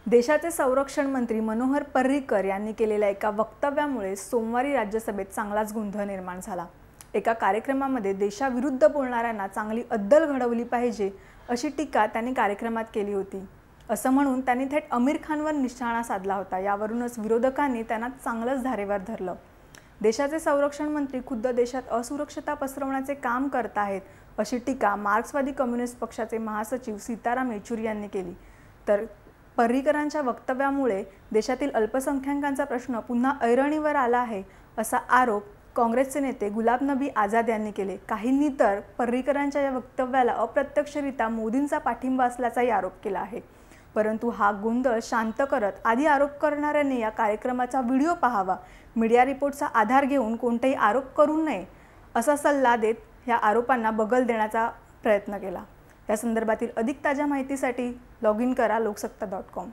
देशाचे संरक्षण मंत्री मनोहर पर्रिकर यांनी केलेल्या एका वक्तव्यामुळे सोमवारी राज्यसभेत चांगलाच गोंधळ निर्माण झाला। एका कार्यक्रमामध्ये देशाविरुद्ध बोलणाऱ्यांना चांगली अद्दल घडवली पाहिजे अशी टीका त्यांनी कार्यक्रमात केली होती। असं म्हणून त्यांनी थेट आमिर खानवर निशाणा साधला होता। यावरूनच विरोधकांनी त्यांना चांगलंच धारेवर धरलं। देशाचे संरक्षण मंत्री खुद्द देशात असुरक्षता पसरवण्याचे काम करत आहेत अशी टीका मार्क्सवादी कम्युनिस्ट पक्षाचे महासचिव सीताराम येचुरी यांनी केली। तर पर्रिकरांच्या वक्तव्यामुळे देशातील अल्पसंख्याकांचा प्रश्न पुन्हा ऐरणीवर आला आहे असा आरोप काँग्रेसचे नेते गुलाम नबी आझाद यांनी केले। काहींनी तर पर्रिकरांच्या या वक्तव्याला अप्रत्यक्षरित्या मोदींचा पाठिंबा असल्याचाही आरोप केला आहे। परंतु हा गोंधळ शांत करत आधी आरोप करणाऱ्यांनी या कार्यक्रमाचा व्हिडिओ पाहावा, मीडिया रिपोर्टचा आधार घेऊन कोणतेही आरोप करू नये असा सल्ला देत या आरोपांना बगल देण्याचा प्रयत्न केला। या संदर्भातील अधिक ताज्या माहितीसाठी लॉग इन करा लोकसत्ता.com।